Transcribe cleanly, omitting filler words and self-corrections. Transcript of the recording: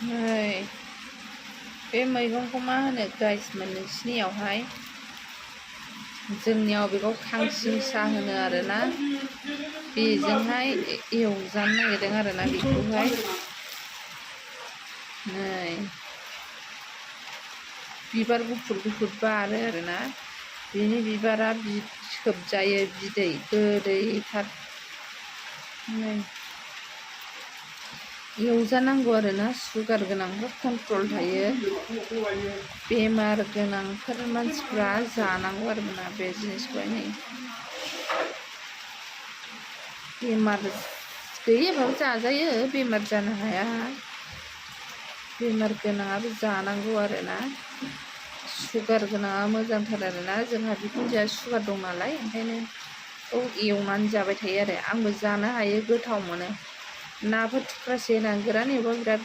नै बे मैगंखौ मा होनो गाइसमोन नोंसिनियावहाय? जोंनियाव बेखौ खांसिंसा होनो आरोना। बेजोंहाय एवजानो नागिरदों आरोना बेखौहाय। नै बिबार गुफुर गुफुर बारो आरोना। बिनि बिबारा सोबजायो बिदै गोदैथार। नै एवजानांगौ आरोना, सुगार गोनांफोर कन्ट्रल थायो। बेमार गोनांफोर मानसिफ्रा जानांगौ आरोना बे जिनिसखौहाय। नै बेमार गैयाबाबो जाजायो, बेमार जानो हाया। बेमार गोनाङाबो जानांगौ आरोना। सुगार गोनाङा मोजांथार आरोना। जोंहा बिखुनजोआ सुगार दं नालाय, ओंखायनो बेखौ एवनानै जाबाय थायो आरो। आंबो जानो हायो, गोथाव मोनो। नाफोर थुख्रासे होनानै गोरान एवबा बिराद